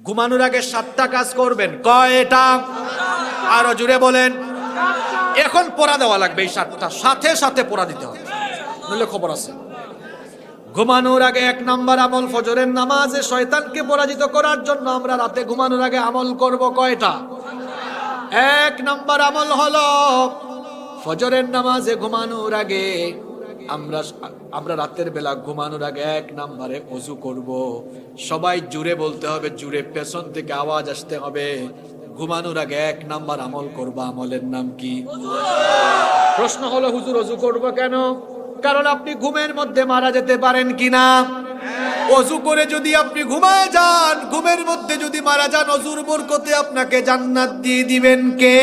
ঘুমানোর আগে 7টা কাজ করবেন। কয়টা? আরো জুড়ে বলেন। এখন পড়া দেওয়া লাগবে, এই 7টা সাথে সাথে পড়া দিতে হবে, নইলে খবর আছে। ঘুমানোর আগে 1 নাম্বার আমল ফজরের নামাজে শয়তানকে পরাজিত করার জন্য আমরা রাতে ঘুমানোর আগে আমল করব কয়টা? 1 নাম্বার আমল হলো ফজরের নামাজে ঘুমানোর আগে আমরা রাতের বেলা ঘুমানোর আগে 1 নাম্বারে ওযু করব। সবাই জুড়ে বলতে হবে, জুড়ে পেছন থেকে আওয়াজ আসতে হবে। ঘুমানোর আগে 1 নাম্বার আমল করব, আমলের নাম কি? প্রশ্ন হলো হুজুর ওযু করব কেন? কারণ আপনি ঘুমের মধ্যে মারা যেতে পারেন কিনা। ওযু করে যদি আপনি ঘুমায় যান, ঘুমের মধ্যে যদি মারা যান, ওযুর বরকতে আপনাকে জান্নাত দিয়ে দিবেন কে?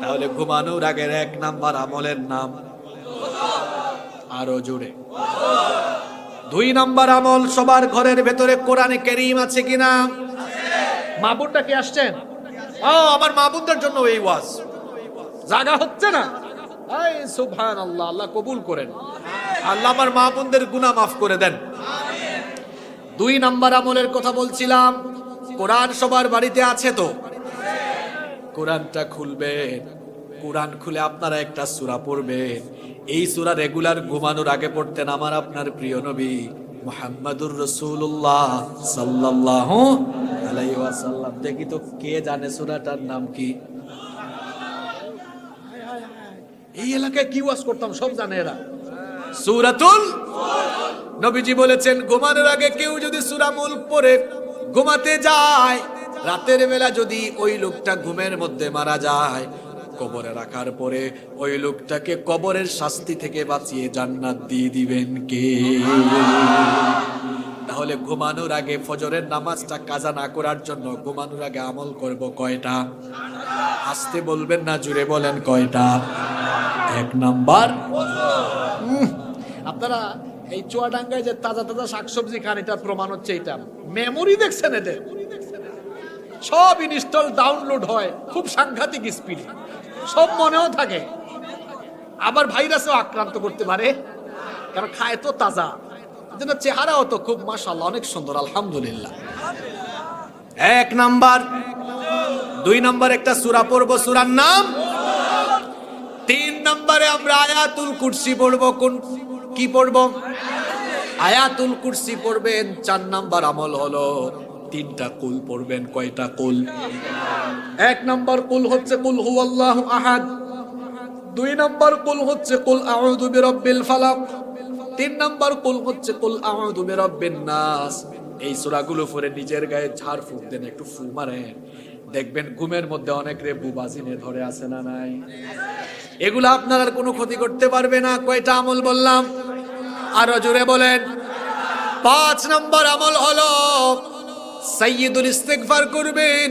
তাহলে ঘুমানোর আগের 1 নাম্বার আমলের নাম আরো জোরে। 2 নাম্বার আমল, সবার ঘরের ভেতরে কোরআনে কারীম আছে কিনা? মাহবুবটা কি আসছেন? আমার মাহবুবদের জন্য এই ওয়াজ জায়গা হচ্ছে না। এই সুবহানাল্লাহ, আল্লাহ কবুল করেন। আল্লাহ আমার মা বোনদের গুনাহ মাফ করে দেন। 2 নাম্বার আমলের কথা বলছিলাম। কোরআন সবার বাড়িতে আছে তো? কোরআনটা খুলবেন। কোরআন খুলে আপনারা একটা সূরা পড়বেন। এই সূরা রেগুলার ঘুমানোর আগে পড়তেন আমার আপনার প্রিয় নবী মুহাম্মাদুর রাসূলুল্লাহ সাল্লাল্লাহু আলাইহি ওয়াসাল্লাম। দেখি তো কে জানে সূরাটার নাম কি? এই এলাকায় কি ওয়াজ করতাম সব জানে এরা। সূরাতুল নবীজি বলেছেন ঘুমানোর আগে কেউ যদি সূরা মুলক পড়ে ঘুমাতে যায়, রাতের বেলা যদি ওই লোকটা ঘুমের মধ্যে মারা যায়, কবরে রাখার পরে ওই লোকটাকে কবরের শাস্তি থেকে বাঁচিয়ে জান্নাত দিয়ে দিবেন কে? তাহলে ঘুমানোর আগে ফজরের নামাজটা কাজা না করার জন্য ঘুমানোর আগে আমল করব কয়টা? আস্তে বলবেন না, জুড়ে বলেন কয়টা? 1 নাম্বার, আপনারা এই চুয়াডাঙ্গায় যে তাজা তাজা শাকসবজি খান, এটার প্রমাণ হচ্ছে এটা। মেমোরি দেখছেন এদের? সব ইনস্টল ডাউনলোড হয় খুব সাংঘাতিক স্পিডে, সব মনেও থাকে। আবার ভাইরাসও আক্রান্ত করতে পারে, কারণ খায় তো তাজা, এজন্য চেহারাও তো খুব মাশাআল্লাহ অনেক সুন্দর, আলহামদুলিল্লাহ। 1 নাম্বার। 2 নাম্বার একটা সূরা পড়ব, সূরার নাম। 3 নাম্বারে আমরা আয়াতুল কুরসি পড়ব। কি পড়ব? আয়াতুল কুরসি পড়বেন। 4 নাম্বার আমল হলো 3টা কুল পড়বেন। কয়টা কুল? 1 নাম্বার কুল হচ্ছে কুল হুয়াল্লাহু আহাদ। 2 নাম্বার কুল হচ্ছে কুল আউযু বিরাব্বিল ফালাক। 3 নাম্বার কুল হচ্ছে কুল আউযু বিরাব্বিন নাস। এই সূরাগুলো পড়ে নিজের গায়ে ঝাড় ফুঁক দেন, একটু ফু মারেন, দেখবেন ঘুমের মধ্যে অনেক রে বুবাজিনে ধরে আছে না নাই? এগুলো আপনার আর কোনো ক্ষতি করতে পারবে না। কয়টা আমল বললাম? আরো জোরে বলেন। 5 নাম্বার আমল হলো সাইয়্যিদুল ইস্তিগফার করবেন।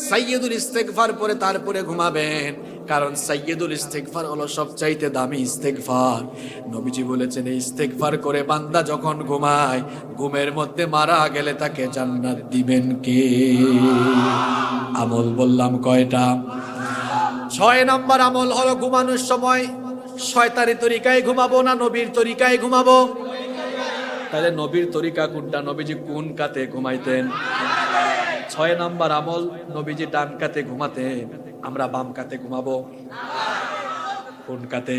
সাইয়্যিদুল ইস্তিগফার পরে তারপরে ঘুমাবেন, কারণ সাইয়্যিদুল ইস্তিগফার হলো সবচাইতে দামি ইস্তিগফার। নবীজি বলেছেন এই ইস্তিগফার করে বান্দা যখন ঘুমায়, ঘুমের মধ্যে মারা গেলে তাকে জান্নাত দিবেন কে? আমল বললাম কয়টা? 6 নাম্বার আমল হলো ঘুমানোর সময় শয়তানি তরিকায় ঘুমাবো না নবীর তরিকায় ঘুমাবো? তাহলে নবীর তরিকা কোনটা? নবীজি কোন কাতে ঘুমাইতেন? 6 নাম্বার আমল, নবীজি ডান কাতে ঘুমাতেন, আমরা বাম কাতে ঘুমাবো। কোন কাতে?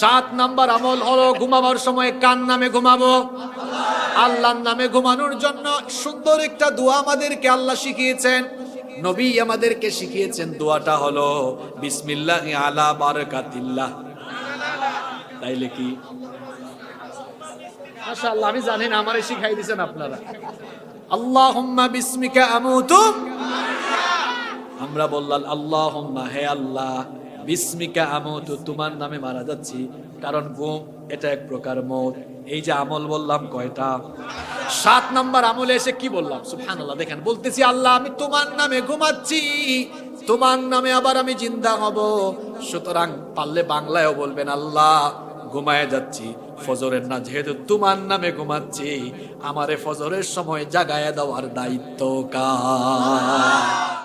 7 নাম্বার আমল হলো ঘুমাবার সময় কার নামে ঘুমাবো? আল্লাহর নামে ঘুমানোর জন্য সুন্দর একটা দোয়া আমাদেরকে আল্লাহ শিখিয়েছেন, নবী আমাদেরকে শিখিয়েছেন। দোয়াটা হলো বিসমিল্লাহি আলা বারাকাতিল্লাহ। তাইলে কি? মাশাআল্লাহ, আমি জানি না, আমারে শিখাই দিয়েছেন আপনারা। আল্লাহুম্মা বিসমিকা আমুতু, আমরা বললাম আল্লাহুম্মা, হে আল্লাহ, বিসমিকা আমুতু, তোমার নামে মারা যাচ্ছি, কারণ ঘুম এটা এক প্রকার মওত। এই যে আমল বললাম কয়টা? 7 নাম্বার আমলে এসে কি বললাম? সুবহানাল্লাহ, দেখেন বলতেছি আল্লাহ আমি তোমার নামে ঘুমাচ্ছি, তোমার নামে আবার আমি জিন্দা হব। সুতরাং পারলে বাংলায়ও বলবেন আল্লাহ ঘুমায় যাচ্ছি ফজরের না, যেহেতু তোমার নামে ঘুমাচ্ছি, আমারে ফজরের সময় জাগায়া দেওয়ার দায়িত্ব কার?